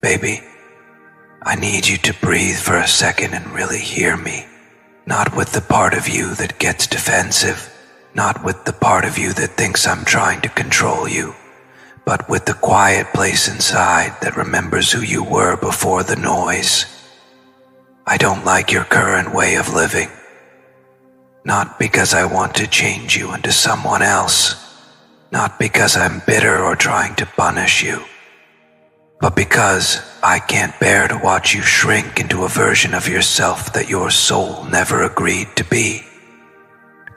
Baby, I need you to breathe for a second and really hear me. Not with the part of you that gets defensive, not with the part of you that thinks I'm trying to control you, but with the quiet place inside that remembers who you were before the noise. I don't like your current way of living. Not because I want to change you into someone else, not because I'm bitter or trying to punish you, but because I can't bear to watch you shrink into a version of yourself that your soul never agreed to be.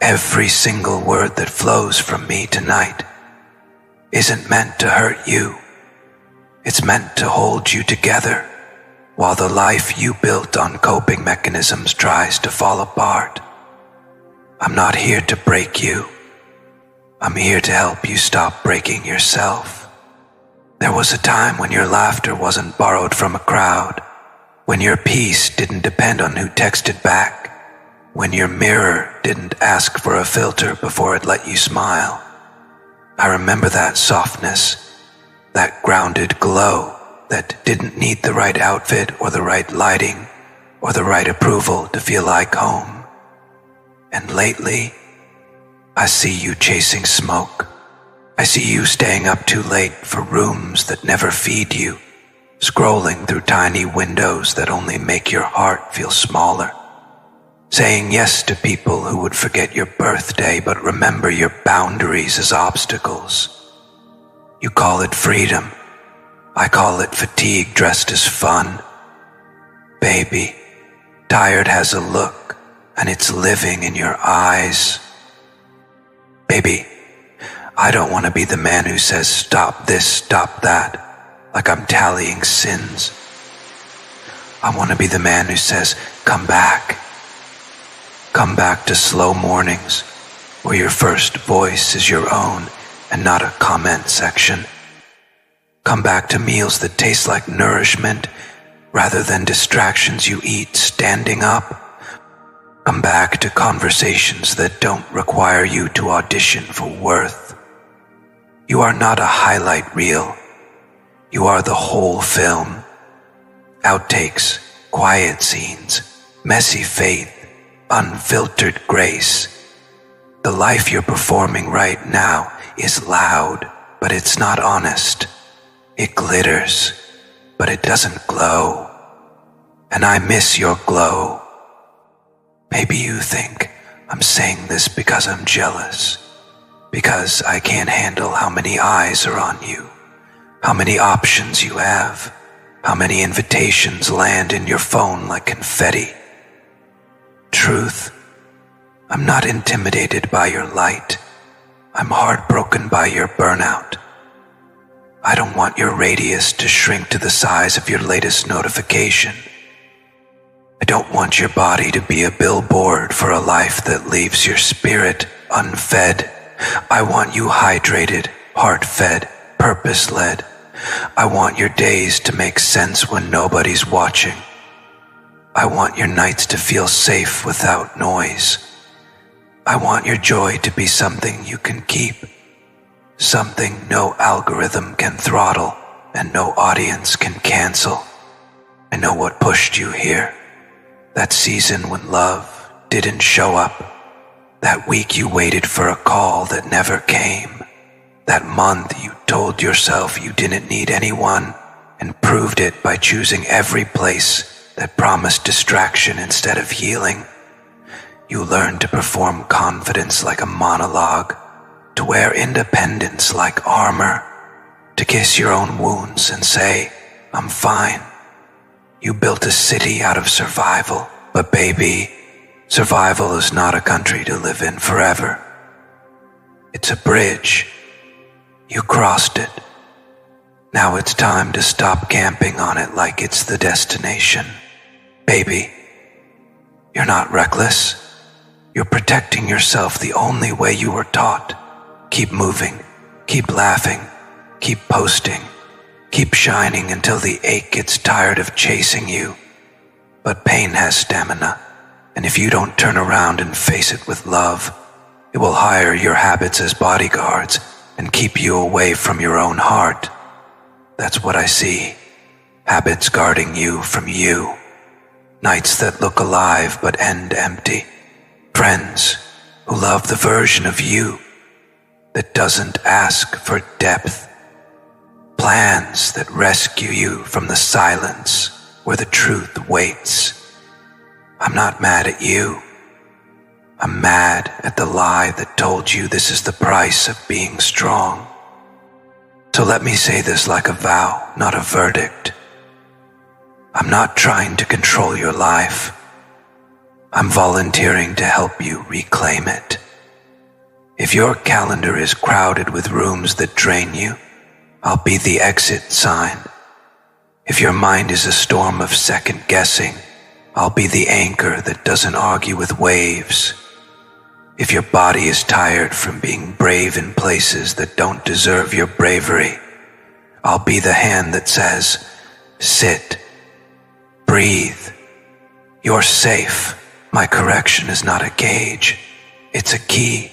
Every single word that flows from me tonight isn't meant to hurt you. It's meant to hold you together while the life you built on coping mechanisms tries to fall apart. I'm not here to break you. I'm here to help you stop breaking yourself. There was a time when your laughter wasn't borrowed from a crowd, when your peace didn't depend on who texted back, when your mirror didn't ask for a filter before it let you smile. I remember that softness, that grounded glow that didn't need the right outfit or the right lighting or the right approval to feel like home. And lately, I see you chasing smoke. I see you staying up too late for rooms that never feed you, scrolling through tiny windows that only make your heart feel smaller, saying yes to people who would forget your birthday but remember your boundaries as obstacles. You call it freedom. I call it fatigue dressed as fun. Baby, tired has a look, and it's living in your eyes. Baby, I don't want to be the man who says stop this, stop that, like I'm tallying sins. I want to be the man who says come back. Come back to slow mornings where your first voice is your own and not a comment section. Come back to meals that taste like nourishment rather than distractions you eat standing up. Come back to conversations that don't require you to audition for worth. You are not a highlight reel. You are the whole film. Outtakes, quiet scenes, messy faith, unfiltered grace. The life you're performing right now is loud, but it's not honest. It glitters, but it doesn't glow. And I miss your glow. Maybe you think I'm saying this because I'm jealous, because I can't handle how many eyes are on you, how many options you have, how many invitations land in your phone like confetti. Truth, I'm not intimidated by your light. I'm heartbroken by your burnout. I don't want your radius to shrink to the size of your latest notification. I don't want your body to be a billboard for a life that leaves your spirit unfed. I want you hydrated, heart-fed, purpose-led. I want your days to make sense when nobody's watching. I want your nights to feel safe without noise. I want your joy to be something you can keep, something no algorithm can throttle and no audience can cancel. I know what pushed you here. That season when love didn't show up. That week you waited for a call that never came. That month you told yourself you didn't need anyone and proved it by choosing every place that promised distraction instead of healing. You learned to perform confidence like a monologue, to wear independence like armor, to kiss your own wounds and say, I'm fine. You built a city out of survival, but baby, survival is not a country to live in forever. It's a bridge. You crossed it. Now it's time to stop camping on it like it's the destination. Baby, you're not reckless. You're protecting yourself the only way you were taught. Keep moving, keep laughing, keep posting, keep shining until the ache gets tired of chasing you. But pain has stamina, and if you don't turn around and face it with love, it will hire your habits as bodyguards and keep you away from your own heart. That's what I see. habits guarding you from you, nights that look alive but end empty, friends who love the version of you that doesn't ask for depth, plans that rescue you from the silence where the truth waits. I'm not mad at you. I'm mad at the lie that told you this is the price of being strong. So let me say this like a vow, not a verdict. I'm not trying to control your life. I'm volunteering to help you reclaim it. If your calendar is crowded with rooms that drain you, I'll be the exit sign. If your mind is a storm of second guessing, I'll be the anchor that doesn't argue with waves. If your body is tired from being brave in places that don't deserve your bravery, I'll be the hand that says, sit, breathe. You're safe. My correction is not a gauge. It's a key.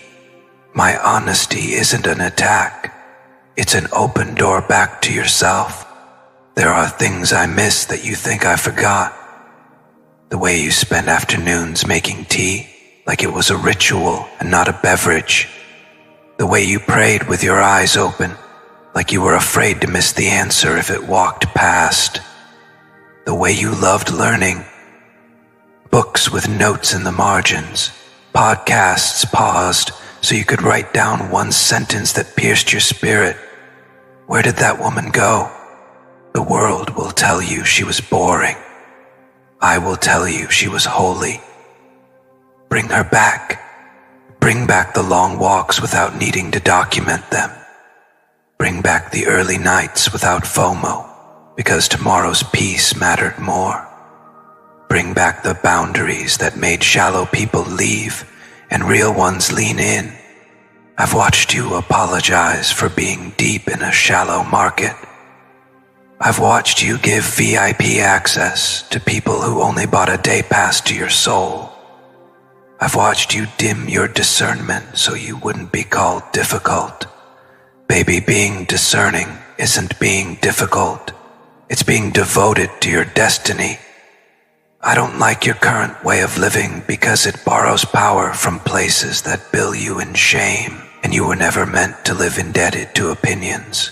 My honesty isn't an attack. It's an open door back to yourself. There are things I miss that you think I forgot. The way you spend afternoons making tea like it was a ritual and not a beverage. The way you prayed with your eyes open like you were afraid to miss the answer if it walked past. The way you loved learning. Books with notes in the margins. Podcasts paused so you could write down one sentence that pierced your spirit. Where did that woman go? The world will tell you she was boring. I will tell you she was holy. Bring her back. Bring back the long walks without needing to document them. Bring back the early nights without FOMO, because tomorrow's peace mattered more. Bring back the boundaries that made shallow people leave and real ones lean in. I've watched you apologize for being deep in a shallow market. I've watched you give VIP access to people who only bought a day pass to your soul. I've watched you dim your discernment so you wouldn't be called difficult. Baby, being discerning isn't being difficult. It's being devoted to your destiny. I don't like your current way of living because it borrows power from places that bill you in shame, and you were never meant to live indebted to opinions.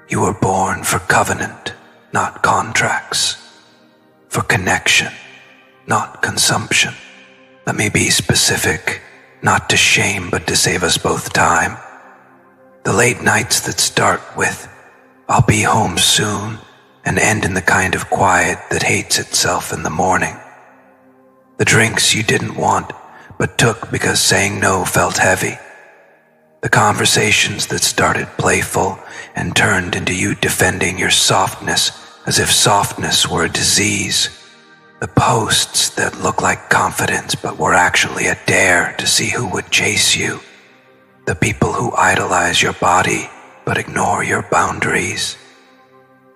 You were born for covenant, not contracts. For connection, not consumption. Let me be specific, not to shame but to save us both time. The late nights that start with, I'll be home soon, and end in the kind of quiet that hates itself in the morning. The drinks you didn't want, but took because saying no felt heavy. The conversations that started playful and turned into you defending your softness as if softness were a disease. The posts that look like confidence but were actually a dare to see who would chase you. The people who idolize your body but ignore your boundaries.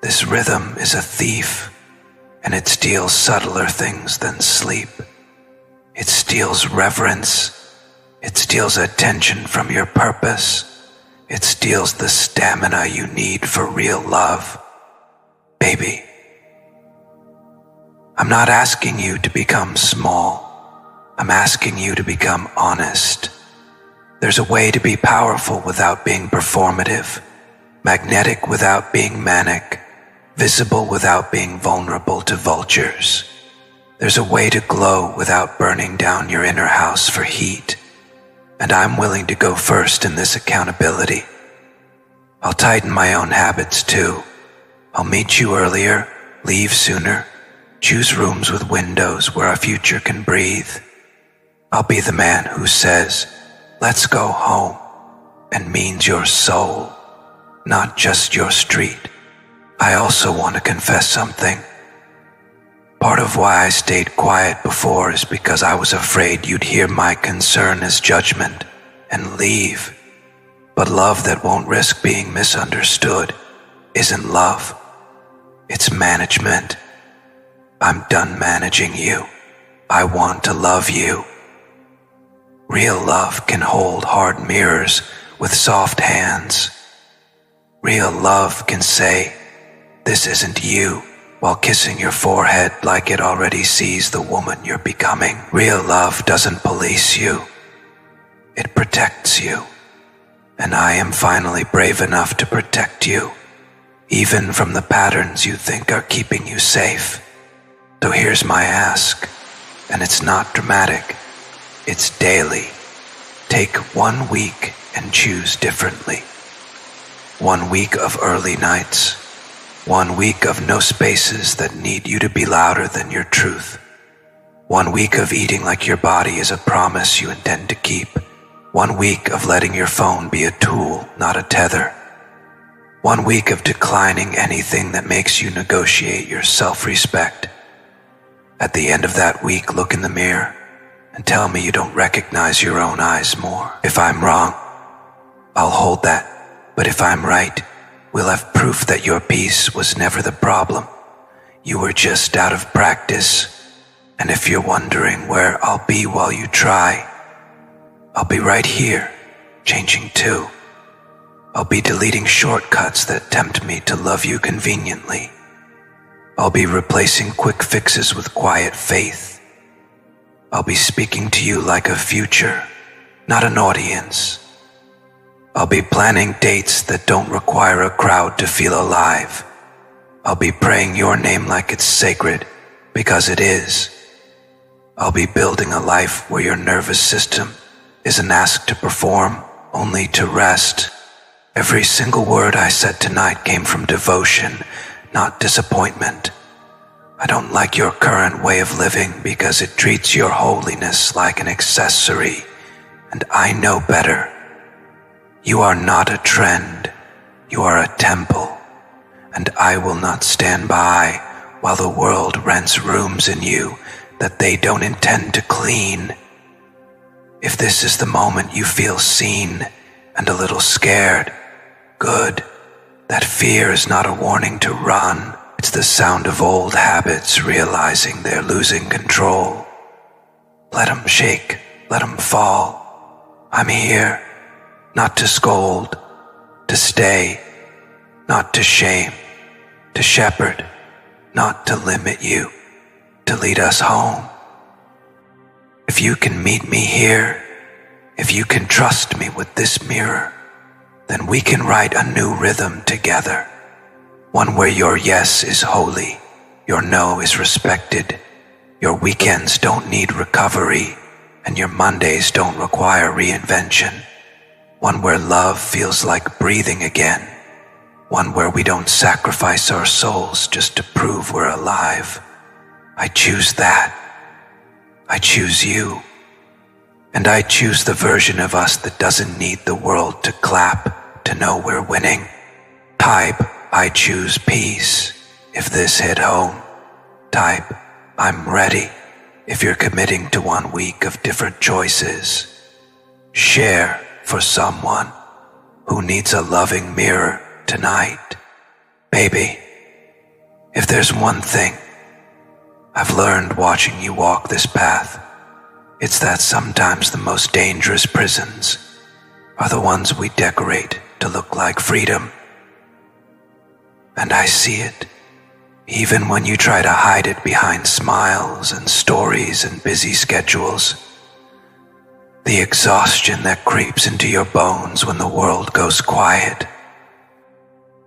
This rhythm is a thief, and it steals subtler things than sleep. It steals reverence. It steals attention from your purpose. It steals the stamina you need for real love. Baby, I'm not asking you to become small. I'm asking you to become honest. There's a way to be powerful without being performative, magnetic without being manic, visible without being vulnerable to vultures. There's a way to glow without burning down your inner house for heat. And I'm willing to go first in this accountability. I'll tighten my own habits too. I'll meet you earlier, leave sooner, choose rooms with windows where our future can breathe. I'll be the man who says, let's go home, and means your soul, not just your street. I also want to confess something. Part of why I stayed quiet before is because I was afraid you'd hear my concern as judgment and leave. But love that won't risk being misunderstood isn't love. It's management. I'm done managing you. I want to love you. Real love can hold hard mirrors with soft hands. Real love can say, this isn't you, while kissing your forehead like it already sees the woman you're becoming. Real love doesn't police you. It protects you. And I am finally brave enough to protect you, even from the patterns you think are keeping you safe. So here's my ask, and it's not dramatic. It's daily. Take 1 week and choose differently. 1 week of early nights. 1 week of no spaces that need you to be louder than your truth. 1 week of eating like your body is a promise you intend to keep. 1 week of letting your phone be a tool, not a tether. 1 week of declining anything that makes you negotiate your self-respect. At the end of that week, look in the mirror and tell me you don't recognize your own eyes more. If I'm wrong, I'll hold that. But if I'm right, we'll have proof that your peace was never the problem. You were just out of practice. And if you're wondering where I'll be while you try, I'll be right here, changing too. I'll be deleting shortcuts that tempt me to love you conveniently. I'll be replacing quick fixes with quiet faith. I'll be speaking to you like a future, not an audience. I'll be planning dates that don't require a crowd to feel alive. I'll be praying your name like it's sacred, because it is. I'll be building a life where your nervous system isn't asked to perform, only to rest. Every single word I said tonight came from devotion, not disappointment. I don't like your current way of living because it treats your holiness like an accessory, and I know better. You are not a trend, you are a temple, and I will not stand by while the world rents rooms in you that they don't intend to clean. If this is the moment you feel seen and a little scared, good. That fear is not a warning to run. It's the sound of old habits realizing they're losing control. Let 'em shake, let 'em fall. I'm here, not to scold, to stay, not to shame, to shepherd, not to limit you, to lead us home. If you can meet me here, if you can trust me with this mirror, then we can write a new rhythm together. One where your yes is holy, your no is respected, your weekends don't need recovery, and your Mondays don't require reinvention. One where love feels like breathing again. One where we don't sacrifice our souls just to prove we're alive. I choose that. I choose you. And I choose the version of us that doesn't need the world to clap to know we're winning. Type, I choose peace, if this hit home. Type, I'm ready, if you're committing to 1 week of different choices. Share for someone who needs a loving mirror tonight. Baby, if there's one thing I've learned watching you walk this path, it's that sometimes the most dangerous prisons are the ones we decorate to look like freedom. And I see it, even when you try to hide it behind smiles and stories and busy schedules. The exhaustion that creeps into your bones when the world goes quiet.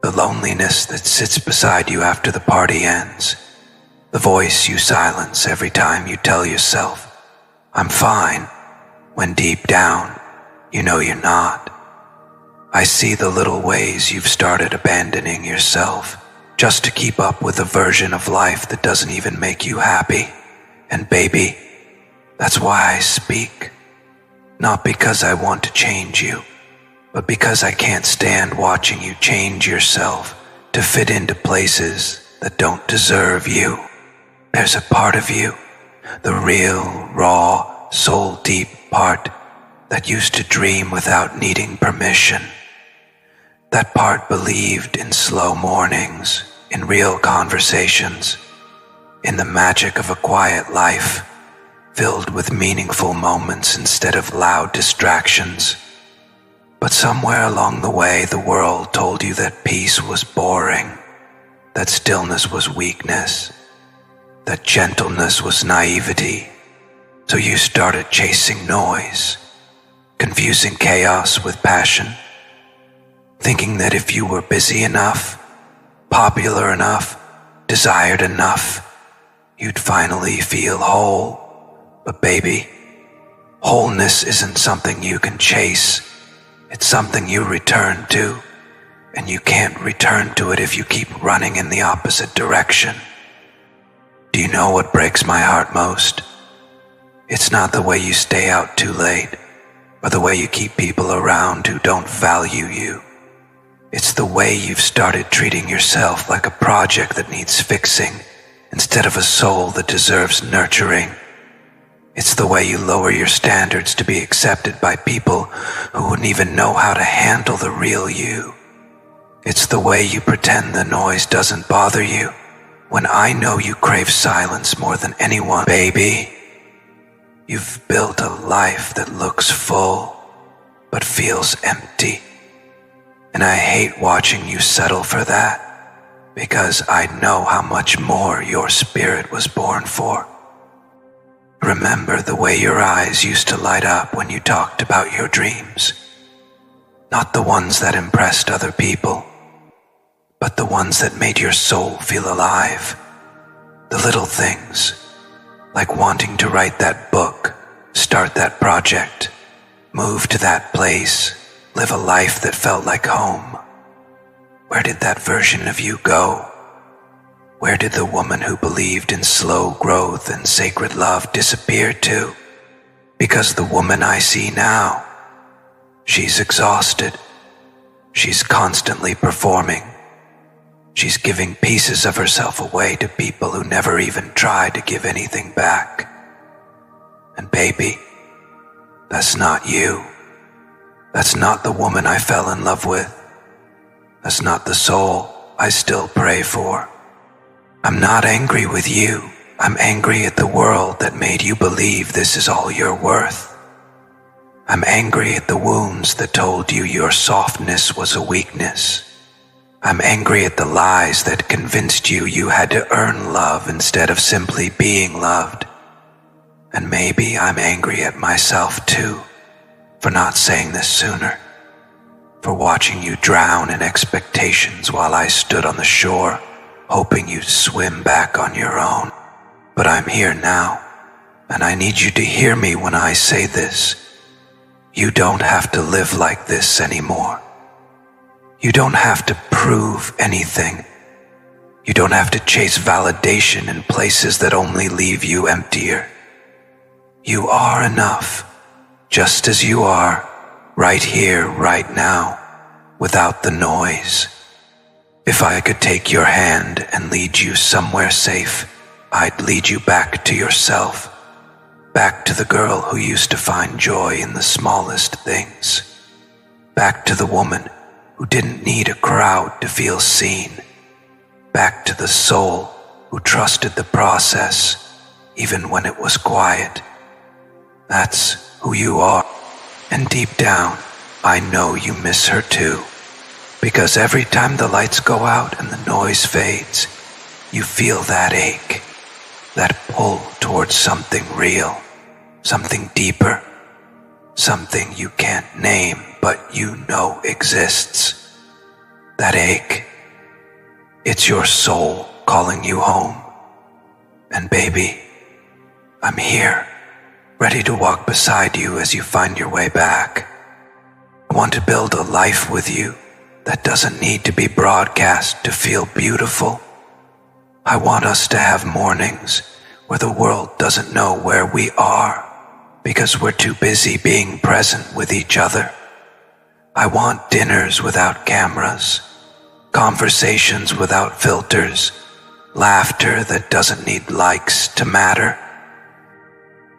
The loneliness that sits beside you after the party ends. The voice you silence every time you tell yourself, I'm fine, when deep down, you know you're not. I see the little ways you've started abandoning yourself just to keep up with a version of life that doesn't even make you happy. And baby, that's why I speak. Not because I want to change you, but because I can't stand watching you change yourself to fit into places that don't deserve you. There's a part of you, the real, raw, soul-deep part that used to dream without needing permission. That part believed in slow mornings, in real conversations, in the magic of a quiet life, filled with meaningful moments instead of loud distractions. But somewhere along the way, the world told you that peace was boring, that stillness was weakness, that gentleness was naivety. So you started chasing noise, confusing chaos with passion, thinking that if you were busy enough, popular enough, desired enough, you'd finally feel whole. But baby, wholeness isn't something you can chase. It's something you return to, and you can't return to it if you keep running in the opposite direction. Do you know what breaks my heart most? It's not the way you stay out too late, or the way you keep people around who don't value you. It's the way you've started treating yourself like a project that needs fixing instead of a soul that deserves nurturing. It's the way you lower your standards to be accepted by people who wouldn't even know how to handle the real you. It's the way you pretend the noise doesn't bother you when I know you crave silence more than anyone. Baby, you've built a life that looks full but feels empty. And I hate watching you settle for that, because I know how much more your spirit was born for. Remember the way your eyes used to light up when you talked about your dreams. Not the ones that impressed other people, but the ones that made your soul feel alive. The little things, like wanting to write that book, start that project, move to that place, live a life that felt like home. Where did that version of you go? Where did the woman who believed in slow growth and sacred love disappear to? Because the woman I see now, she's exhausted. She's constantly performing. She's giving pieces of herself away to people who never even tried to give anything back. And baby, that's not you. That's not the woman I fell in love with. That's not the soul I still pray for. I'm not angry with you. I'm angry at the world that made you believe this is all you're worth. I'm angry at the wounds that told you your softness was a weakness. I'm angry at the lies that convinced you you had to earn love instead of simply being loved. And maybe I'm angry at myself too, for not saying this sooner, for watching you drown in expectations while I stood on the shore, hoping you'd swim back on your own. But I'm here now, and I need you to hear me when I say this. You don't have to live like this anymore. You don't have to prove anything. You don't have to chase validation in places that only leave you emptier. You are enough, just as you are, right here, right now, without the noise. If I could take your hand and lead you somewhere safe, I'd lead you back to yourself, back to the girl who used to find joy in the smallest things, back to the woman who didn't need a crowd to feel seen, back to the soul who trusted the process, even when it was quiet. That's who you are. And deep down, I know you miss her too, because every time the lights go out and the noise fades, you feel that ache, that pull towards something real, something deeper, something you can't name but you know exists. That ache, it's your soul calling you home. And baby, I'm here, ready to walk beside you as you find your way back. I want to build a life with you that doesn't need to be broadcast to feel beautiful. I want us to have mornings where the world doesn't know where we are because we're too busy being present with each other. I want dinners without cameras, conversations without filters, laughter that doesn't need likes to matter.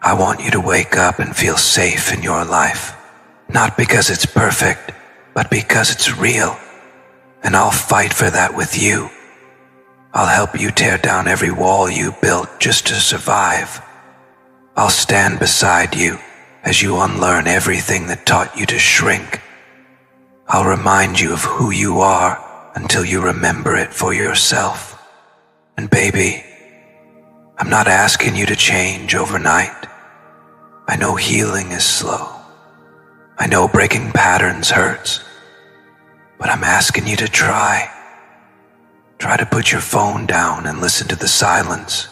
I want you to wake up and feel safe in your life, not because it's perfect, but because it's real. And I'll fight for that with you. I'll help you tear down every wall you built just to survive. I'll stand beside you as you unlearn everything that taught you to shrink. I'll remind you of who you are until you remember it for yourself. And baby, I'm not asking you to change overnight. I know healing is slow. I know breaking patterns hurts. But I'm asking you to try. Try to put your phone down and listen to the silence.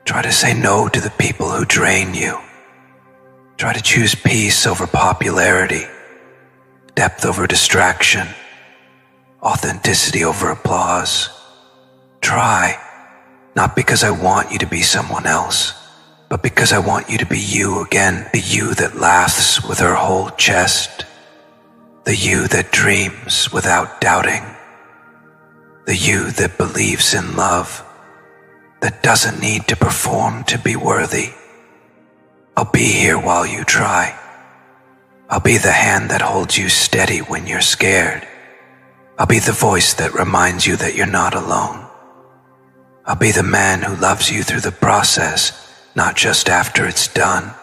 Try to say no to the people who drain you. Try to choose peace over popularity, depth over distraction, authenticity over applause. Try, not because I want you to be someone else, but because I want you to be you again, the you that laughs with her whole chest, the you that dreams without doubting, the you that believes in love, that doesn't need to perform to be worthy. I'll be here while you try. I'll be the hand that holds you steady when you're scared. I'll be the voice that reminds you that you're not alone. I'll be the man who loves you through the process, not just after it's done.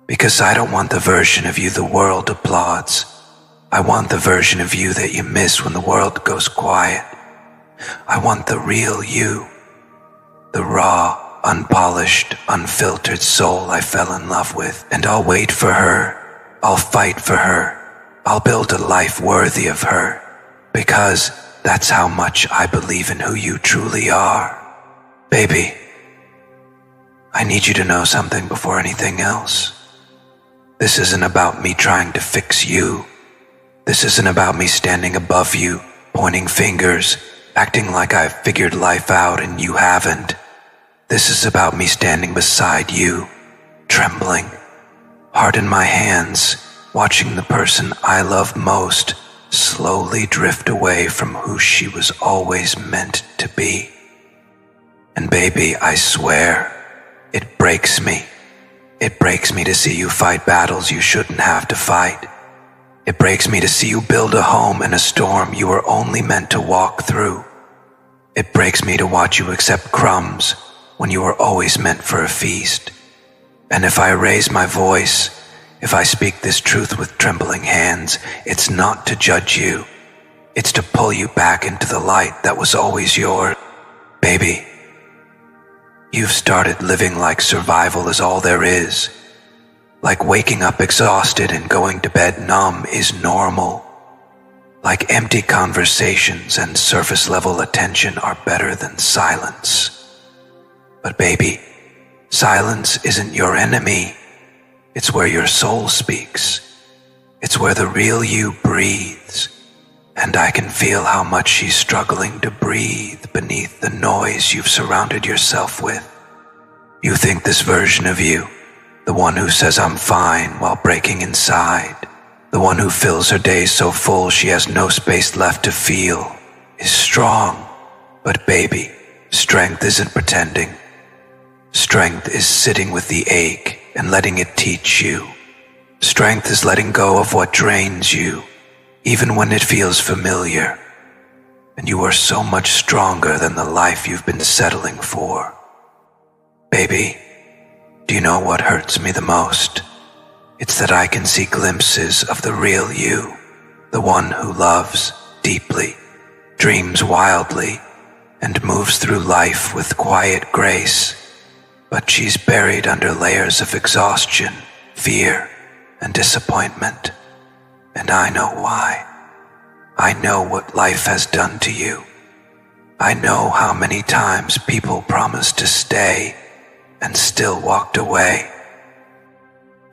Because I don't want the version of you the world applauds. I want the version of you that you miss when the world goes quiet. I want the real you, the raw, unpolished, unfiltered soul I fell in love with. And I'll wait for her. I'll fight for her. I'll build a life worthy of her. Because that's how much I believe in who you truly are. Baby, I need you to know something before anything else. This isn't about me trying to fix you. This isn't about me standing above you, pointing fingers, acting like I've figured life out and you haven't. This is about me standing beside you, trembling, heart in my hands, watching the person I love most slowly drift away from who she was always meant to be. And baby, I swear, it breaks me. It breaks me to see you fight battles you shouldn't have to fight. It breaks me to see you build a home in a storm you were only meant to walk through. It breaks me to watch you accept crumbs when you were always meant for a feast. And if I raise my voice, if I speak this truth with trembling hands, it's not to judge you. It's to pull you back into the light that was always yours. Baby, you've started living like survival is all there is. Like waking up exhausted and going to bed numb is normal. Like empty conversations and surface level attention are better than silence. But baby, silence isn't your enemy. It's where your soul speaks. It's where the real you breathes. And I can feel how much she's struggling to breathe beneath the noise you've surrounded yourself with. You think this version of you, the one who says I'm fine while breaking inside, the one who fills her days so full she has no space left to feel, is strong. But baby, strength isn't pretending. Strength is sitting with the ache and letting it teach you. Strength is letting go of what drains you, even when it feels familiar. And you are so much stronger than the life you've been settling for. Baby, do you know what hurts me the most? It's that I can see glimpses of the real you, the one who loves deeply, dreams wildly, and moves through life with quiet grace. But she's buried under layers of exhaustion, fear, and disappointment. And I know why. I know what life has done to you. I know how many times people promised to stay and still walked away.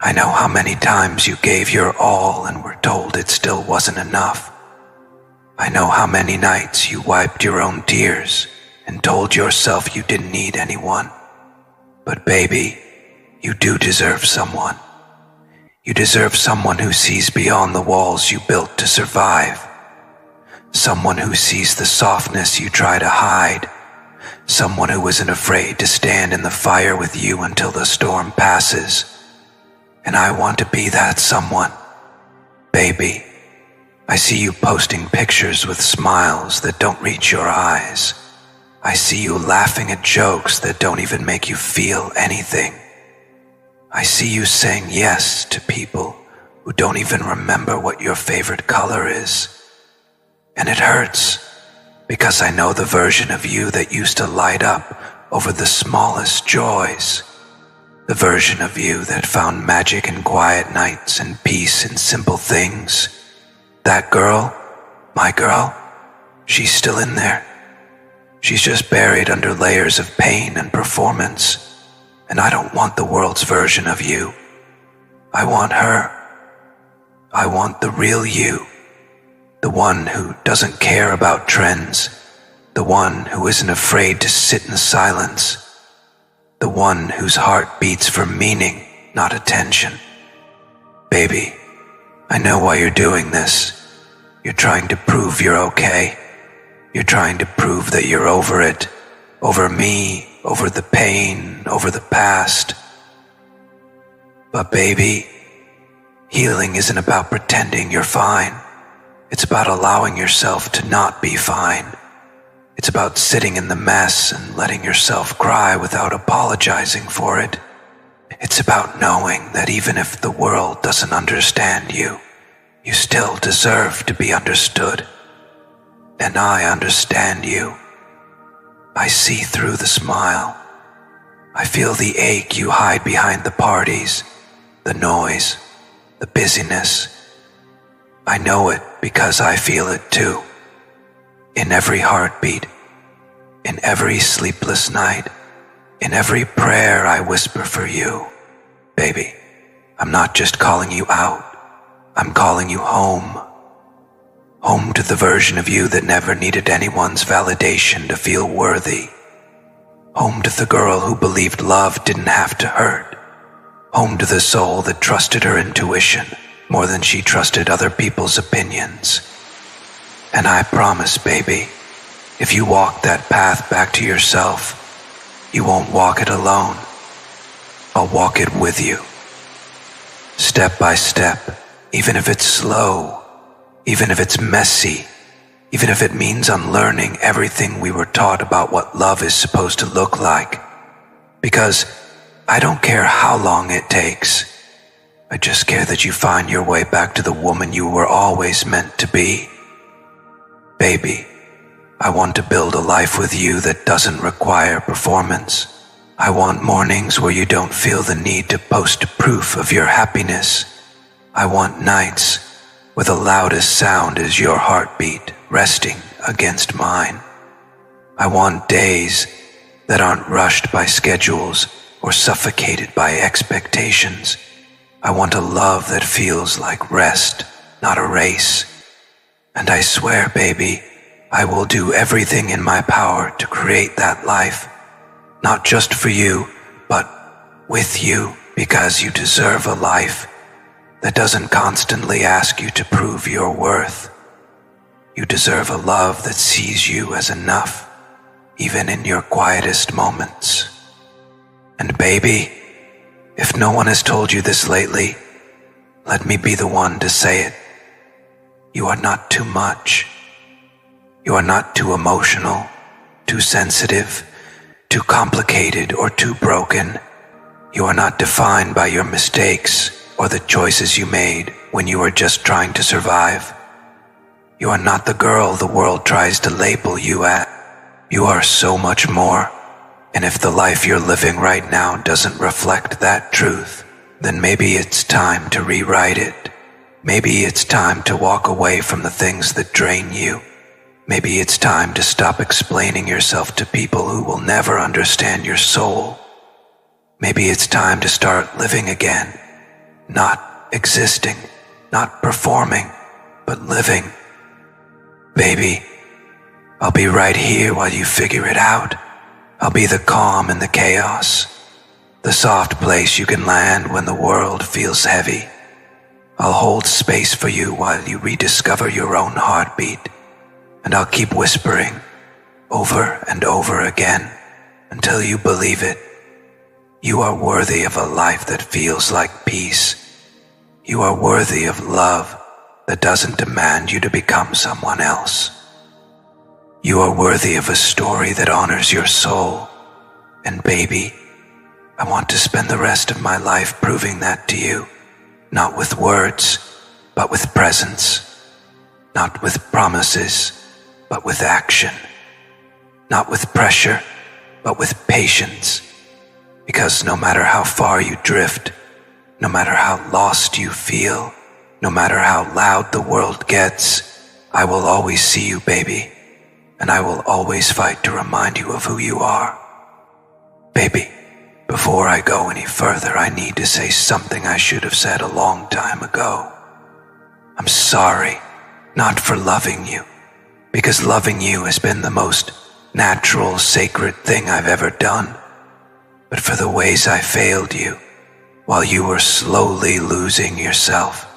I know how many times you gave your all and were told it still wasn't enough. I know how many nights you wiped your own tears and told yourself you didn't need anyone. But baby, you do deserve someone. You deserve someone who sees beyond the walls you built to survive. Someone who sees the softness you try to hide. Someone who isn't afraid to stand in the fire with you until the storm passes. And I want to be that someone. Baby, I see you posting pictures with smiles that don't reach your eyes. I see you laughing at jokes that don't even make you feel anything. I see you saying yes to people who don't even remember what your favorite color is. And it hurts. because I know the version of you that used to light up over the smallest joys, the version of you that found magic in quiet nights and peace in simple things. That girl, my girl, she's still in there. She's just buried under layers of pain and performance, and I don't want the world's version of you. I want her. I want the real you, the one who doesn't care about trends, the one who isn't afraid to sit in silence, the one whose heart beats for meaning, not attention. Baby, I know why you're doing this. You're trying to prove you're okay. You're trying to prove that you're over it, over me, over the pain, over the past. But baby, healing isn't about pretending you're fine. It's about allowing yourself to not be fine. It's about sitting in the mess and letting yourself cry without apologizing for it. It's about knowing that even if the world doesn't understand you, you still deserve to be understood. And I understand you. I see through the smile. I feel the ache you hide behind the parties, the noise, the busyness. I know it because I feel it too. In every heartbeat, in every sleepless night, in every prayer I whisper for you. Baby, I'm not just calling you out. I'm calling you home. Home to the version of you that never needed anyone's validation to feel worthy. Home to the girl who believed love didn't have to hurt. Home to the soul that trusted her intuition more than she trusted other people's opinions. And I promise, baby, if you walk that path back to yourself, you won't walk it alone. I'll walk it with you. Step by step, even if it's slow, even if it's messy, even if it means unlearning everything we were taught about what love is supposed to look like. Because I don't care how long it takes. I just care that you find your way back to the woman you were always meant to be. Baby, I want to build a life with you that doesn't require performance. I want mornings where you don't feel the need to post proof of your happiness. I want nights where the loudest sound is your heartbeat resting against mine. I want days that aren't rushed by schedules or suffocated by expectations. I want a love that feels like rest, not a race. And I swear, baby, I will do everything in my power to create that life, not just for you, but with you, because you deserve a life that doesn't constantly ask you to prove your worth. You deserve a love that sees you as enough, even in your quietest moments. And baby, if no one has told you this lately, let me be the one to say it. You are not too much. You are not too emotional, too sensitive, too complicated, or too broken. You are not defined by your mistakes or the choices you made when you were just trying to survive. You are not the girl the world tries to label you at. You are so much more. And if the life you're living right now doesn't reflect that truth, then maybe it's time to rewrite it. Maybe it's time to walk away from the things that drain you. Maybe it's time to stop explaining yourself to people who will never understand your soul. Maybe it's time to start living again. Not existing, not performing, but living. Baby, I'll be right here while you figure it out. I'll be the calm in the chaos, the soft place you can land when the world feels heavy. I'll hold space for you while you rediscover your own heartbeat, and I'll keep whispering over and over again until you believe it. You are worthy of a life that feels like peace. You are worthy of love that doesn't demand you to become someone else. You are worthy of a story that honors your soul. And baby, I want to spend the rest of my life proving that to you, not with words, but with presence, not with promises, but with action. Not with pressure, but with patience. Because no matter how far you drift, no matter how lost you feel, no matter how loud the world gets, I will always see you, baby, and I will always fight to remind you of who you are. Baby, before I go any further, I need to say something I should have said a long time ago. I'm sorry, not for loving you, because loving you has been the most natural, sacred thing I've ever done, but for the ways I failed you while you were slowly losing yourself.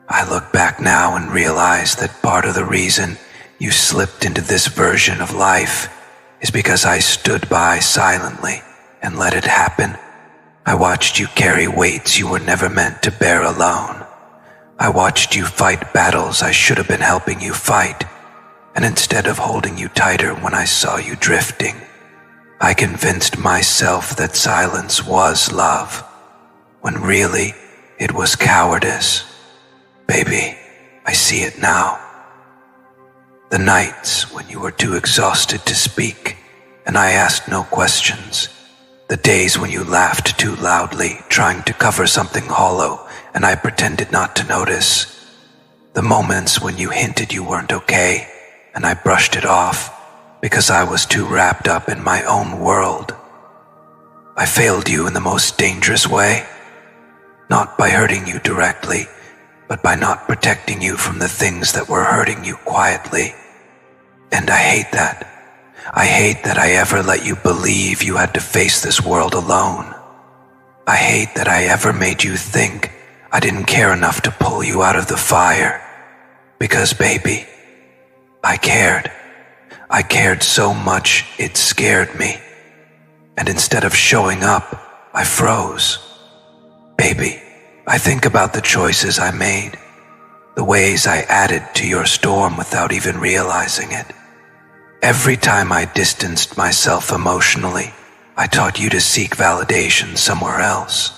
I look back now and realize that part of the reason you slipped into this version of life is because I stood by silently and let it happen. I watched you carry weights you were never meant to bear alone. I watched you fight battles I should have been helping you fight, and instead of holding you tighter when I saw you drifting, I convinced myself that silence was love, when really it was cowardice. Baby, I see it now. The nights when you were too exhausted to speak, and I asked no questions. The days when you laughed too loudly, trying to cover something hollow, and I pretended not to notice. The moments when you hinted you weren't okay, and I brushed it off because I was too wrapped up in my own world. I failed you in the most dangerous way, not by hurting you directly, but by not protecting you from the things that were hurting you quietly. And I hate that. I hate that I ever let you believe you had to face this world alone. I hate that I ever made you think I didn't care enough to pull you out of the fire. Because, baby, I cared. I cared so much it scared me. And instead of showing up, I froze. Baby, I think about the choices I made, the ways I added to your storm without even realizing it. Every time I distanced myself emotionally, I taught you to seek validation somewhere else.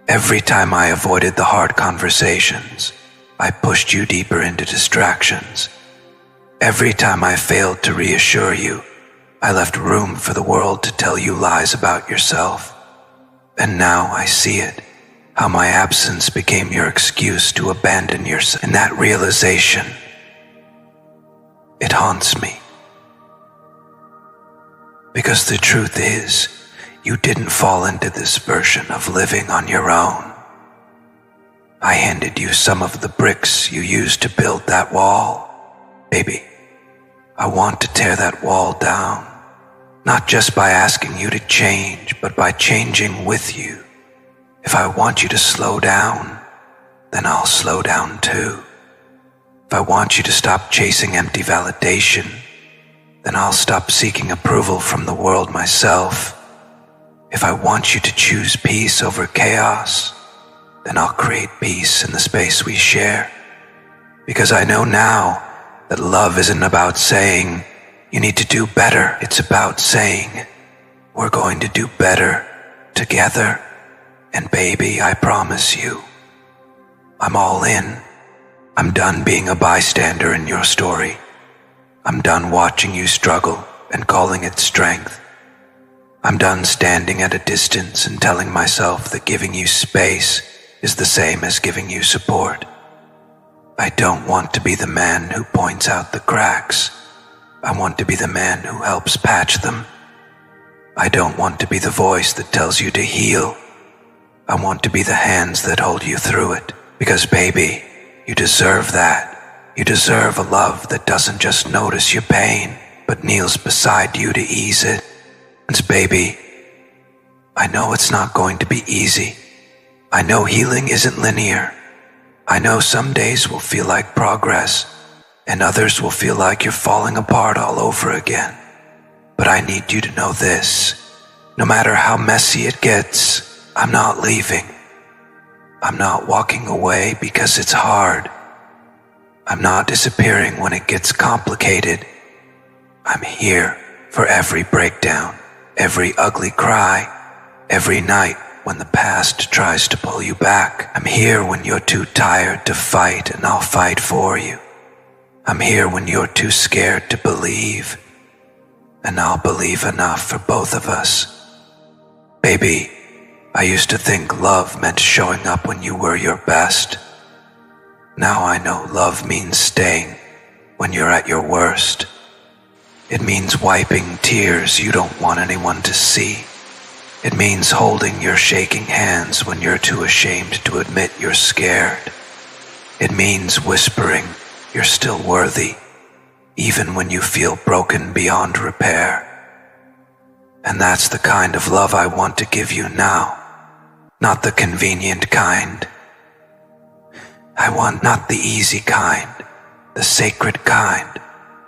Every time I avoided the hard conversations, I pushed you deeper into distractions. Every time I failed to reassure you, I left room for the world to tell you lies about yourself. And now I see it, how my absence became your excuse to abandon yourself. And that realization, it haunts me. Because the truth is, you didn't fall into this version of living on your own. I handed you some of the bricks you used to build that wall. Baby, I want to tear that wall down, not just by asking you to change, but by changing with you. If I want you to slow down, then I'll slow down too. If I want you to stop chasing empty validation, then I'll stop seeking approval from the world myself. If I want you to choose peace over chaos, then I'll create peace in the space we share. Because I know now that love isn't about saying, you need to do better. It's about saying, we're going to do better together. And baby, I promise you, I'm all in. I'm done being a bystander in your story. I'm done watching you struggle and calling it strength. I'm done standing at a distance and telling myself that giving you space is the same as giving you support. I don't want to be the man who points out the cracks. I want to be the man who helps patch them. I don't want to be the voice that tells you to heal. I want to be the hands that hold you through it. Because baby, you deserve that. You deserve a love that doesn't just notice your pain, but kneels beside you to ease it. And baby, I know it's not going to be easy. I know healing isn't linear. I know some days will feel like progress, and others will feel like you're falling apart all over again. But I need you to know this. No matter how messy it gets, I'm not leaving. I'm not walking away because it's hard. I'm not disappearing when it gets complicated. I'm here for every breakdown, every ugly cry, every night when the past tries to pull you back. I'm here when you're too tired to fight, and I'll fight for you. I'm here when you're too scared to believe, and I'll believe enough for both of us. Baby, I used to think love meant showing up when you were your best. Now I know love means staying when you're at your worst. It means wiping tears you don't want anyone to see. It means holding your shaking hands when you're too ashamed to admit you're scared. It means whispering you're still worthy, even when you feel broken beyond repair. And that's the kind of love I want to give you now, not the convenient kind. I want not the easy kind, the sacred kind,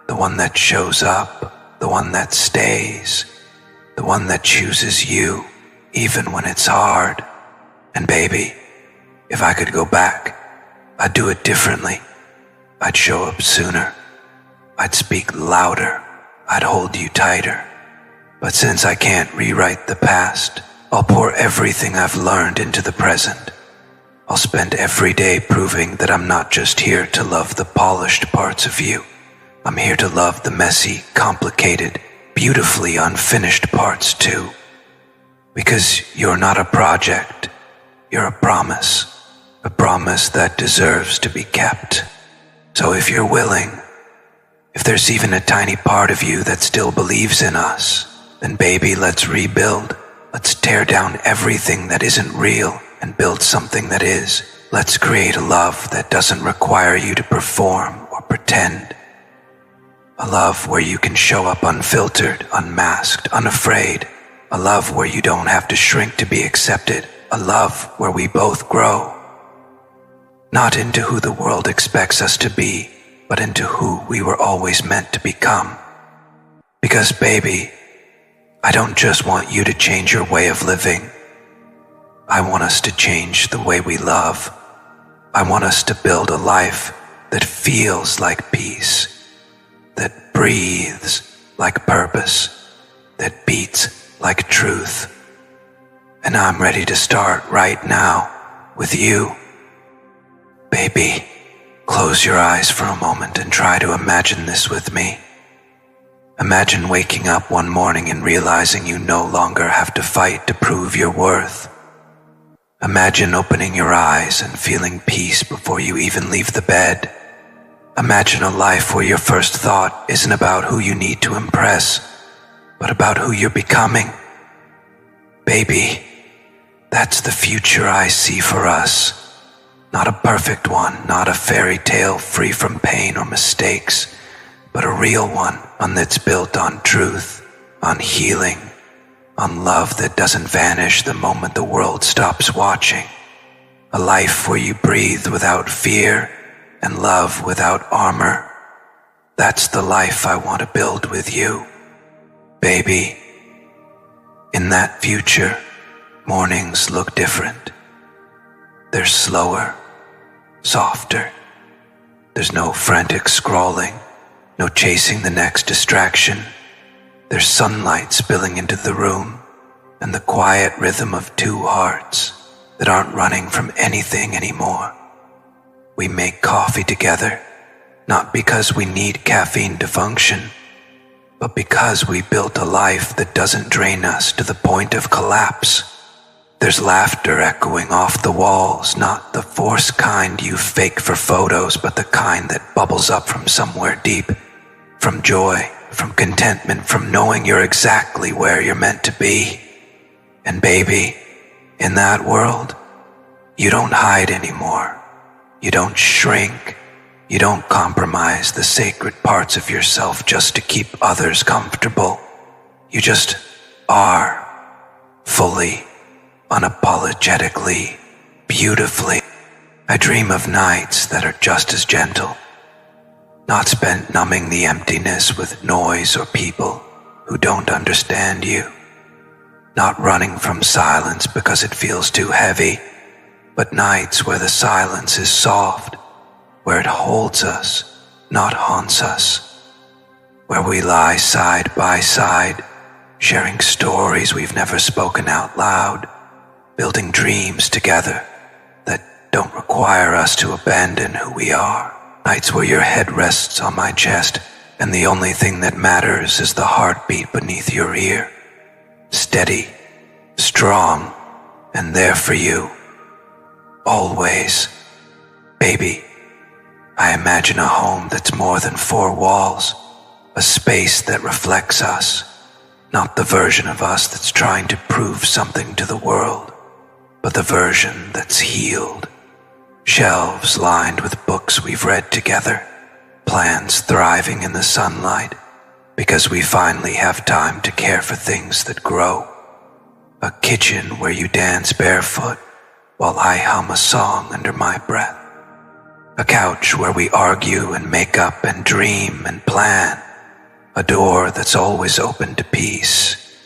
the one that shows up, the one that stays, the one that chooses you, even when it's hard. And baby, if I could go back, I'd do it differently. I'd show up sooner. I'd speak louder. I'd hold you tighter. But since I can't rewrite the past, I'll pour everything I've learned into the present. I'll spend every day proving that I'm not just here to love the polished parts of you. I'm here to love the messy, complicated, beautifully unfinished parts too. Because you're not a project. You're a promise that deserves to be kept. So if you're willing, if there's even a tiny part of you that still believes in us, then baby, let's rebuild. Let's tear down everything that isn't real and build something that is. Let's create a love that doesn't require you to perform or pretend. A love where you can show up unfiltered, unmasked, unafraid. A love where you don't have to shrink to be accepted. A love where we both grow. Not into who the world expects us to be, but into who we were always meant to become. Because baby, I don't just want you to change your way of living. I want us to change the way we love. I want us to build a life that feels like peace, that breathes like purpose, that beats like truth. And I'm ready to start right now with you. Baby, close your eyes for a moment and try to imagine this with me. Imagine waking up one morning and realizing you no longer have to fight to prove your worth. Imagine opening your eyes and feeling peace before you even leave the bed. Imagine a life where your first thought isn't about who you need to impress, but about who you're becoming. Baby, that's the future I see for us. Not a perfect one, not a fairy tale free from pain or mistakes, but a real one that's built on truth, on healing, on love that doesn't vanish the moment the world stops watching. A life where you breathe without fear and love without armor. That's the life I want to build with you. Baby, in that future, mornings look different. They're slower, softer. There's no frantic scrolling, no chasing the next distraction. There's sunlight spilling into the room and the quiet rhythm of two hearts that aren't running from anything anymore. We make coffee together, not because we need caffeine to function, but because we built a life that doesn't drain us to the point of collapse. There's laughter echoing off the walls, not the forced kind you fake for photos, but the kind that bubbles up from somewhere deep, from joy, from contentment, from knowing you're exactly where you're meant to be. And baby, in that world, you don't hide anymore. You don't shrink. You don't compromise the sacred parts of yourself just to keep others comfortable. You just are, fully, unapologetically, beautifully. I dream of nights that are just as gentle, not spent numbing the emptiness with noise or people who don't understand you, not running from silence because it feels too heavy, but nights where the silence is soft, where it holds us, not haunts us, where we lie side by side, sharing stories we've never spoken out loud, building dreams together that don't require us to abandon who we are. Nights where your head rests on my chest, and the only thing that matters is the heartbeat beneath your ear. Steady, strong, and there for you. Always. Baby, I imagine a home that's more than four walls, a space that reflects us, not the version of us that's trying to prove something to the world, but the version that's healed. Shelves lined with books we've read together, plants thriving in the sunlight, because we finally have time to care for things that grow. A kitchen where you dance barefoot while I hum a song under my breath. A couch where we argue and make up and dream and plan. A door that's always open to peace,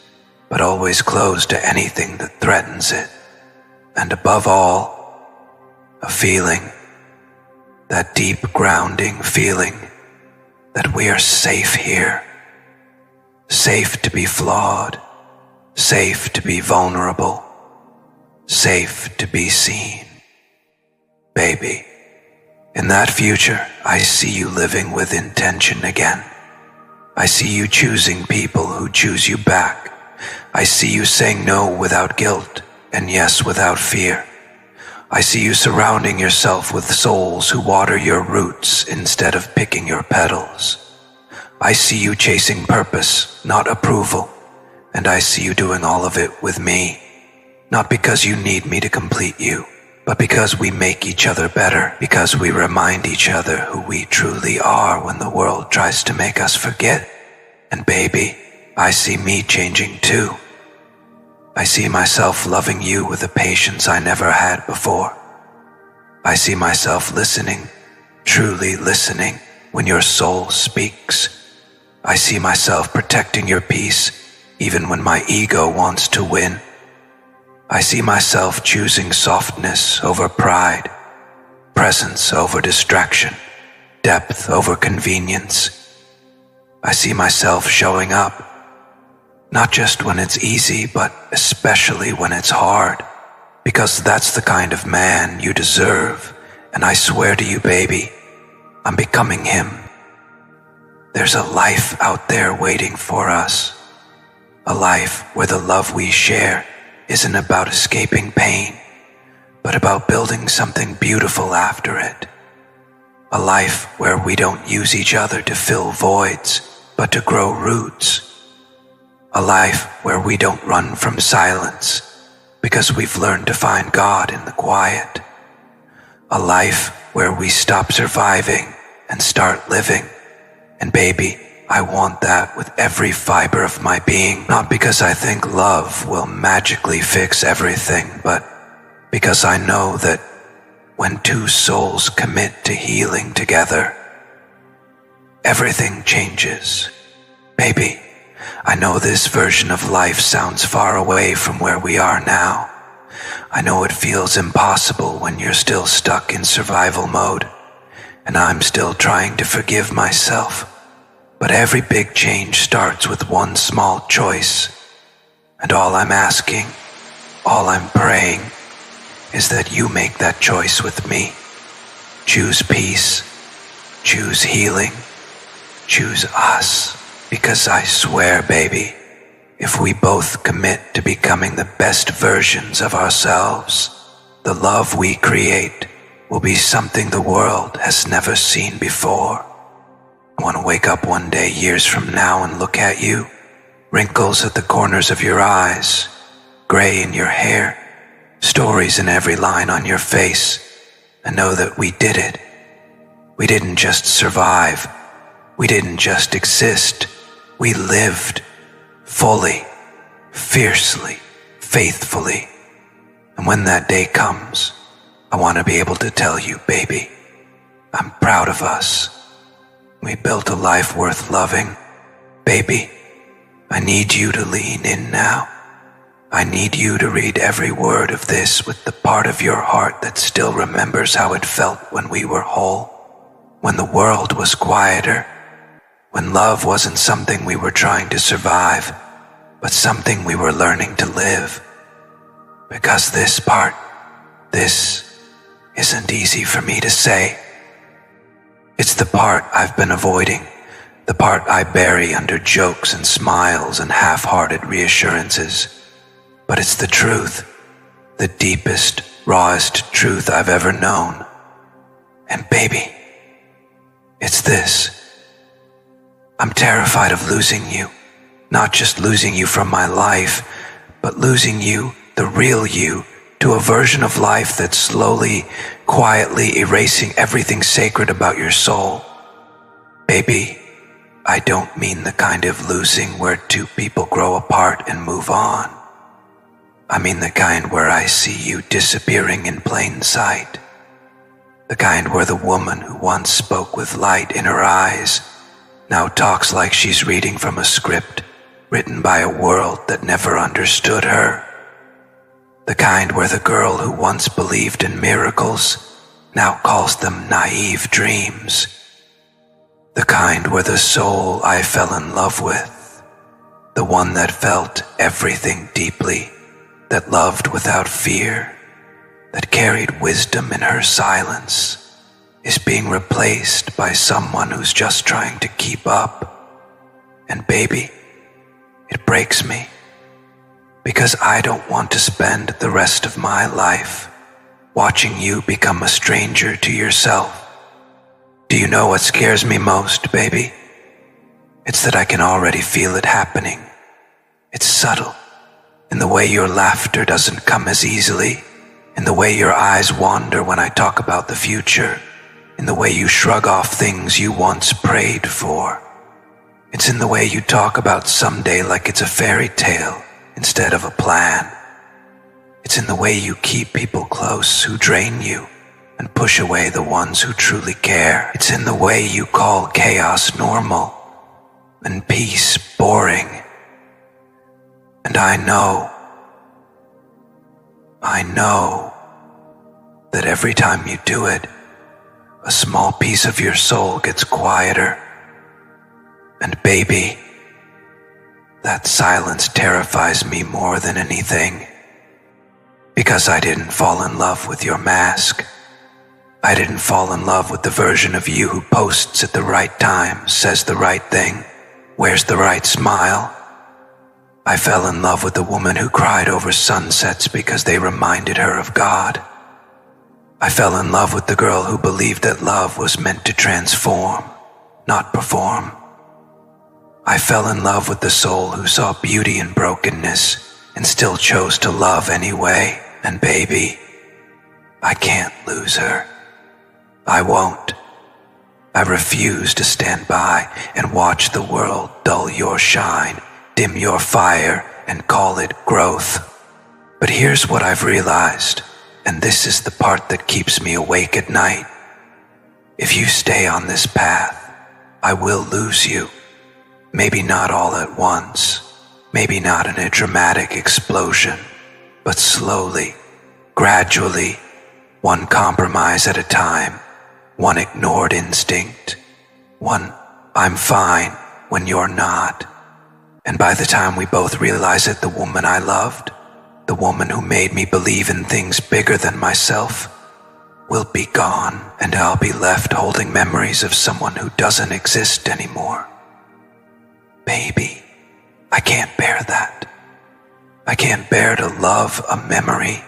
but always closed to anything that threatens it. And above all, a feeling, that deep grounding feeling that we are safe here. Safe to be flawed, safe to be vulnerable, safe to be seen. Baby, in that future, I see you living with intention again. I see you choosing people who choose you back. I see you saying no without guilt and yes without fear. I see you surrounding yourself with souls who water your roots instead of picking your petals. I see you chasing purpose, not approval, and I see you doing all of it with me. Not because you need me to complete you, but because we make each other better, because we remind each other who we truly are when the world tries to make us forget. And baby, I see me changing too. I see myself loving you with a patience I never had before. I see myself listening, truly listening, when your soul speaks. I see myself protecting your peace, even when my ego wants to win. I see myself choosing softness over pride, presence over distraction, depth over convenience. I see myself showing up, not just when it's easy, but especially when it's hard, because that's the kind of man you deserve, and I swear to you, baby, I'm becoming him. There's a life out there waiting for us, a life where the love we share isn't about escaping pain, but about building something beautiful after it. A life where we don't use each other to fill voids, but to grow roots. A life where we don't run from silence, because we've learned to find God in the quiet. A life where we stop surviving and start living. And baby, I want that with every fiber of my being, not because I think love will magically fix everything, but because I know that when two souls commit to healing together, everything changes. Baby, I know this version of life sounds far away from where we are now. I know it feels impossible when you're still stuck in survival mode, and I'm still trying to forgive myself. But every big change starts with one small choice, and all I'm asking, all I'm praying, is that you make that choice with me. Choose peace, choose healing, choose us, because I swear, baby, if we both commit to becoming the best versions of ourselves, the love we create will be something the world has never seen before. I want to wake up one day years from now and look at you, wrinkles at the corners of your eyes, gray in your hair, stories in every line on your face, and know that we did it. We didn't just survive. We didn't just exist. We lived fully, fiercely, faithfully. And when that day comes, I want to be able to tell you, baby, I'm proud of us. We built a life worth loving. Baby, I need you to lean in now. I need you to read every word of this with the part of your heart that still remembers how it felt when we were whole, when the world was quieter, when love wasn't something we were trying to survive, but something we were learning to live. Because this part, this isn't easy for me to say. It's the part I've been avoiding, the part I bury under jokes and smiles and half-hearted reassurances. But it's the truth, the deepest, rawest truth I've ever known. And baby, it's this. I'm terrified of losing you, not just losing you from my life, but losing you, the real you, to a version of life that's slowly, quietly erasing everything sacred about your soul. Baby, I don't mean the kind of losing where two people grow apart and move on. I mean the kind where I see you disappearing in plain sight. The kind where the woman who once spoke with light in her eyes now talks like she's reading from a script written by a world that never understood her. The kind where the girl who once believed in miracles now calls them naive dreams. The kind where the soul I fell in love with, the one that felt everything deeply, that loved without fear, that carried wisdom in her silence, is being replaced by someone who's just trying to keep up. And baby, it breaks me, because I don't want to spend the rest of my life watching you become a stranger to yourself. Do you know what scares me most, baby? It's that I can already feel it happening. It's subtle, in the way your laughter doesn't come as easily, in the way your eyes wander when I talk about the future, in the way you shrug off things you once prayed for. It's in the way you talk about someday like it's a fairy tale instead of a plan. It's in the way you keep people close who drain you and push away the ones who truly care. It's in the way you call chaos normal and peace boring. And I know that every time you do it, a small piece of your soul gets quieter. And baby, that silence terrifies me more than anything. Because I didn't fall in love with your mask. I didn't fall in love with the version of you who posts at the right time, says the right thing, wears the right smile. I fell in love with the woman who cried over sunsets because they reminded her of God. I fell in love with the girl who believed that love was meant to transform, not perform. I fell in love with the soul who saw beauty in brokenness and still chose to love anyway. And baby, I can't lose her. I won't. I refuse to stand by and watch the world dull your shine, dim your fire, and call it growth. But here's what I've realized, and this is the part that keeps me awake at night. If you stay on this path, I will lose you. Maybe not all at once, maybe not in a dramatic explosion, but slowly, gradually, one compromise at a time, one ignored instinct, one I'm fine when you're not. And by the time we both realize it, the woman I loved, the woman who made me believe in things bigger than myself, will be gone, and I'll be left holding memories of someone who doesn't exist anymore. Baby, I can't bear that. I can't bear to love a memory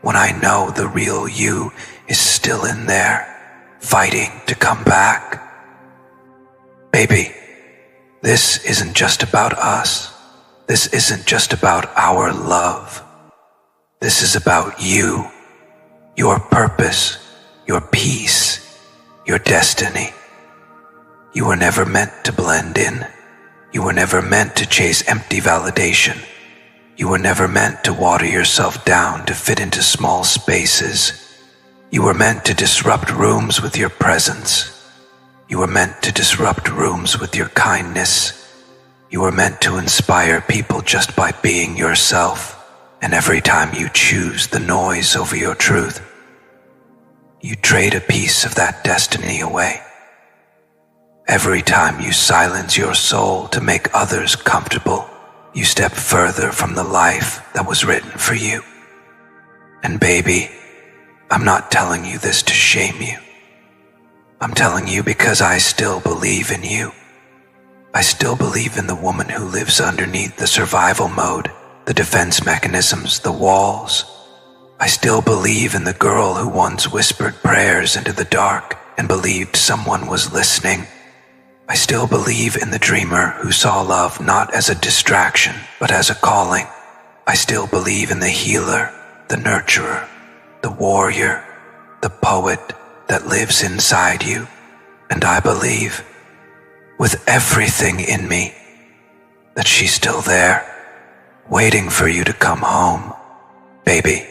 when I know the real you is still in there, fighting to come back. Baby, this isn't just about us. This isn't just about our love. This is about you, your purpose, your peace, your destiny. You were never meant to blend in. You were never meant to chase empty validation. You were never meant to water yourself down to fit into small spaces. You were meant to disrupt rooms with your presence. You were meant to disrupt rooms with your kindness. You were meant to inspire people just by being yourself. And every time you choose the noise over your truth, you trade a piece of that destiny away. Every time you silence your soul to make others comfortable, you step further from the life that was written for you. And baby, I'm not telling you this to shame you. I'm telling you because I still believe in you. I still believe in the woman who lives underneath the survival mode, the defense mechanisms, the walls. I still believe in the girl who once whispered prayers into the dark and believed someone was listening. I still believe in the dreamer who saw love not as a distraction, but as a calling. I still believe in the healer, the nurturer, the warrior, the poet that lives inside you. And I believe, with everything in me, that she's still there, waiting for you to come home. Baby,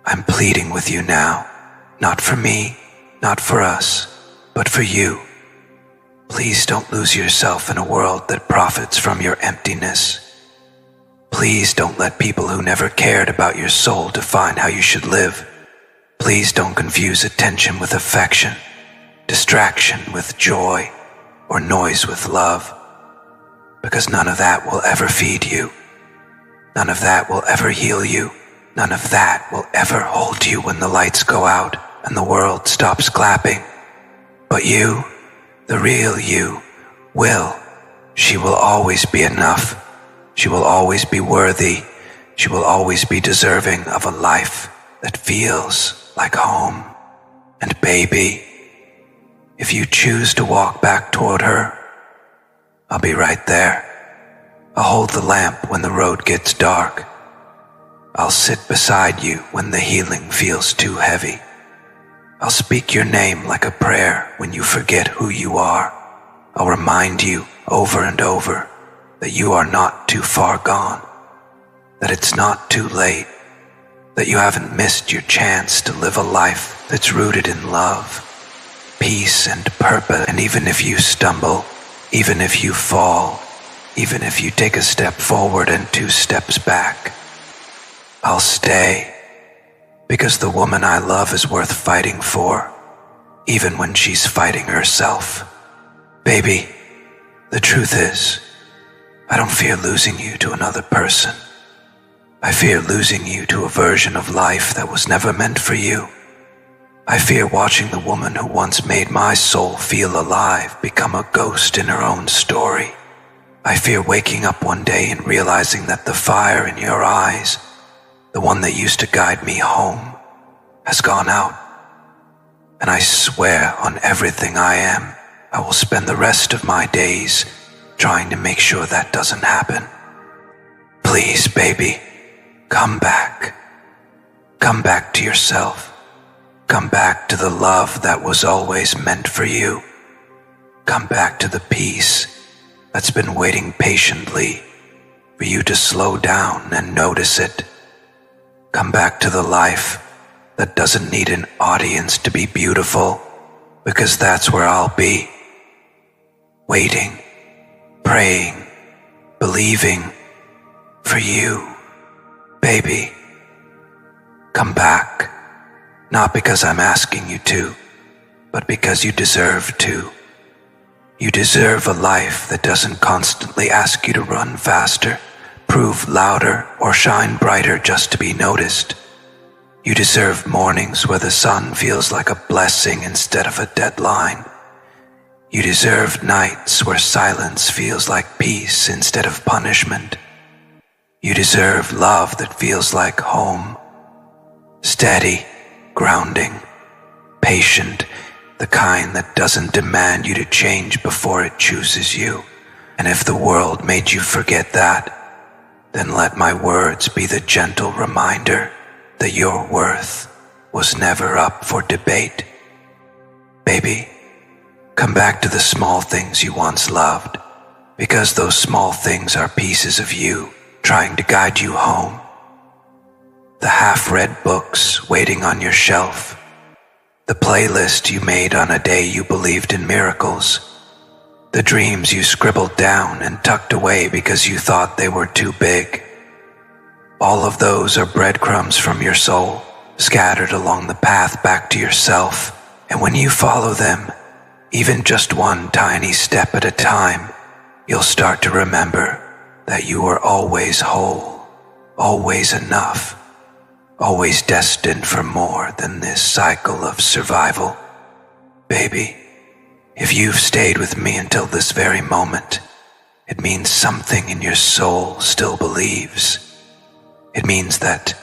I'm pleading with you now, not for me, not for us, but for you. Please don't lose yourself in a world that profits from your emptiness. Please don't let people who never cared about your soul define how you should live. Please don't confuse attention with affection, distraction with joy, or noise with love, because none of that will ever feed you. None of that will ever heal you. None of that will ever hold you when the lights go out and the world stops clapping. But you, the real you, will. She will always be enough. She will always be worthy. She will always be deserving of a life that feels like home. And baby, if you choose to walk back toward her, I'll be right there. I'll hold the lamp when the road gets dark. I'll sit beside you when the healing feels too heavy. I'll speak your name like a prayer when you forget who you are. I'll remind you over and over that you are not too far gone, that it's not too late, that you haven't missed your chance to live a life that's rooted in love, peace and purpose. And even if you stumble, even if you fall, even if you take a step forward and 2 steps back, I'll stay, because the woman I love is worth fighting for, even when she's fighting herself. Baby, the truth is, I don't fear losing you to another person. I fear losing you to a version of life that was never meant for you. I fear watching the woman who once made my soul feel alive become a ghost in her own story. I fear waking up one day and realizing that the fire in your eyes, the one that used to guide me home, has gone out. And I swear on everything I am, I will spend the rest of my days trying to make sure that doesn't happen. Please, baby, come back. Come back to yourself. Come back to the love that was always meant for you. Come back to the peace that's been waiting patiently for you to slow down and notice it. Come back to the life that doesn't need an audience to be beautiful, because that's where I'll be. Waiting, praying, believing for you. Baby, come back. Not because I'm asking you to, but because you deserve to. You deserve a life that doesn't constantly ask you to run faster, prove louder, or shine brighter just to be noticed. You deserve mornings where the sun feels like a blessing instead of a deadline. You deserve nights where silence feels like peace instead of punishment. You deserve love that feels like home. Steady, grounding, patient, the kind that doesn't demand you to change before it chooses you. And if the world made you forget that, then let my words be the gentle reminder that your worth was never up for debate. Baby, come back to the small things you once loved, because those small things are pieces of you trying to guide you home. The half-read books waiting on your shelf, the playlist you made on a day you believed in miracles, the dreams you scribbled down and tucked away because you thought they were too big. All of those are breadcrumbs from your soul, scattered along the path back to yourself. And when you follow them, even just one tiny step at a time, you'll start to remember that you are always whole, always enough, always destined for more than this cycle of survival. Baby, if you've stayed with me until this very moment, it means something in your soul still believes. It means that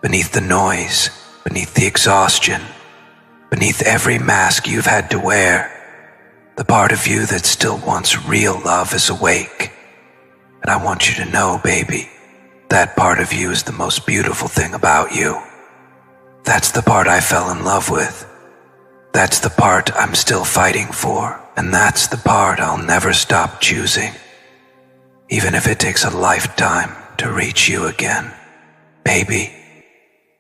beneath the noise, beneath the exhaustion, beneath every mask you've had to wear, the part of you that still wants real love is awake. And I want you to know, baby, that part of you is the most beautiful thing about you. That's the part I fell in love with. That's the part I'm still fighting for, and that's the part I'll never stop choosing, even if it takes a lifetime to reach you again. Baby,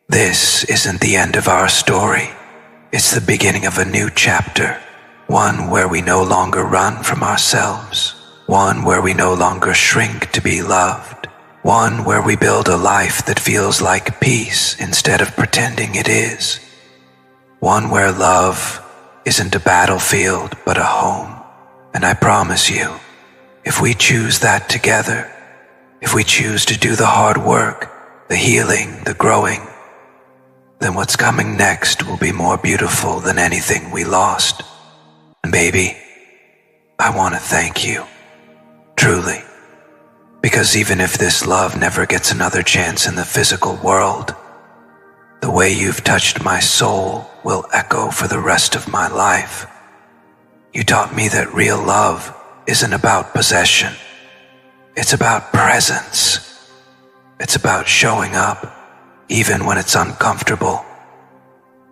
this isn't the end of our story. It's the beginning of a new chapter, one where we no longer run from ourselves, one where we no longer shrink to be loved, one where we build a life that feels like peace instead of pretending it is, one where love isn't a battlefield but a home. And I promise you, if we choose that together, if we choose to do the hard work, the healing, the growing, then what's coming next will be more beautiful than anything we lost. And baby, I want to thank you, truly, because even if this love never gets another chance in the physical world, the way you've touched my soul will echo for the rest of my life. You taught me that real love isn't about possession. It's about presence. It's about showing up, even when it's uncomfortable.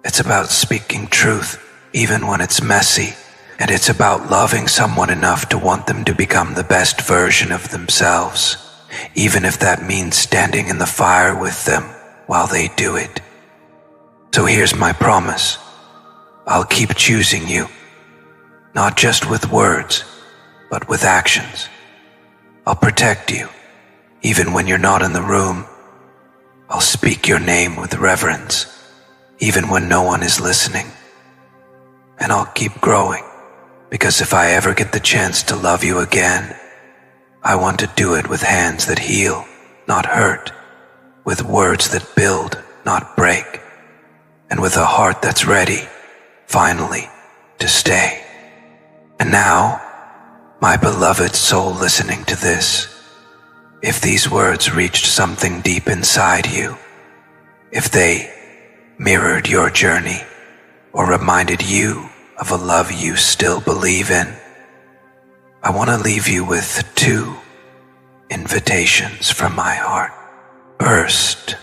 It's about speaking truth, even when it's messy. And it's about loving someone enough to want them to become the best version of themselves, even if that means standing in the fire with them while they do it. So here's my promise. I'll keep choosing you, not just with words, but with actions. I'll protect you, even when you're not in the room. I'll speak your name with reverence, even when no one is listening. And I'll keep growing, because if I ever get the chance to love you again, I want to do it with hands that heal, not hurt, with words that build, not break, and with a heart that's ready, finally, to stay. And now, my beloved soul listening to this, if these words reached something deep inside you, if they mirrored your journey or reminded you of a love you still believe in, I want to leave you with 2 invitations from my heart. First,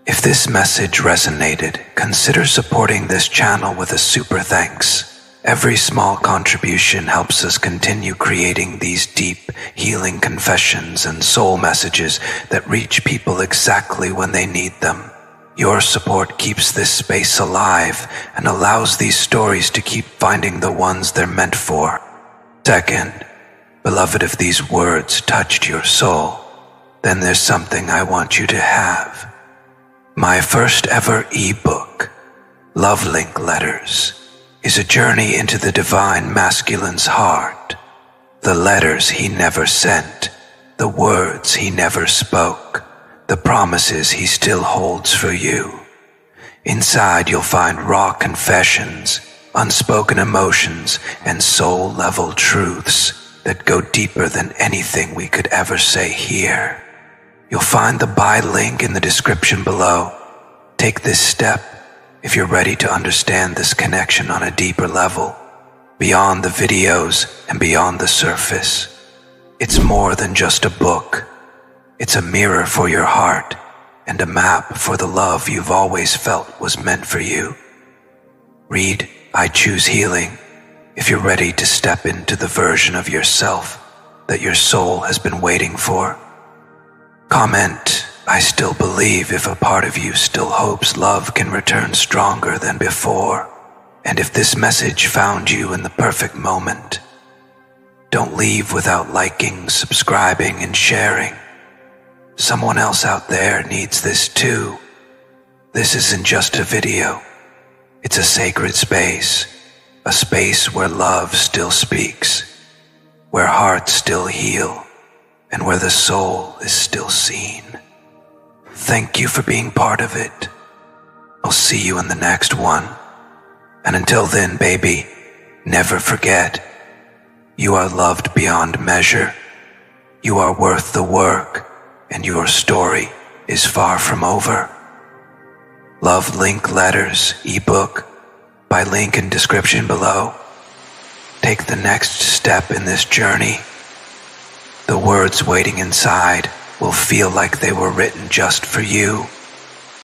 if this message resonated, consider supporting this channel with a super thanks. Every small contribution helps us continue creating these deep, healing confessions and soul messages that reach people exactly when they need them. Your support keeps this space alive and allows these stories to keep finding the ones they're meant for. Second, beloved, if these words touched your soul, then there's something I want you to have. My first ever ebook, Love Link Letters, is a journey into the divine masculine's heart. The letters he never sent, the words he never spoke, the promises he still holds for you. Inside you'll find raw confessions, unspoken emotions, and soul-level truths that go deeper than anything we could ever say here. You'll find the buy link in the description below. Take this step if you're ready to understand this connection on a deeper level, beyond the videos and beyond the surface. It's more than just a book. It's a mirror for your heart and a map for the love you've always felt was meant for you. Read I Choose Healing if you're ready to step into the version of yourself that your soul has been waiting for. Comment I still believe if a part of you still hopes love can return stronger than before. And if this message found you in the perfect moment, don't leave without liking, subscribing, and sharing. Someone else out there needs this too. This isn't just a video. It's a sacred space, a space where love still speaks, where hearts still heal, and where the soul is still seen. Thank you for being part of it. I'll see you in the next one. And until then, baby, Never forget, you are loved beyond measure. You are worth the work, and your story is far from over. Love Link Letters ebook by link in description below. Take the next step in this journey. The words waiting inside will feel like they were written just for you.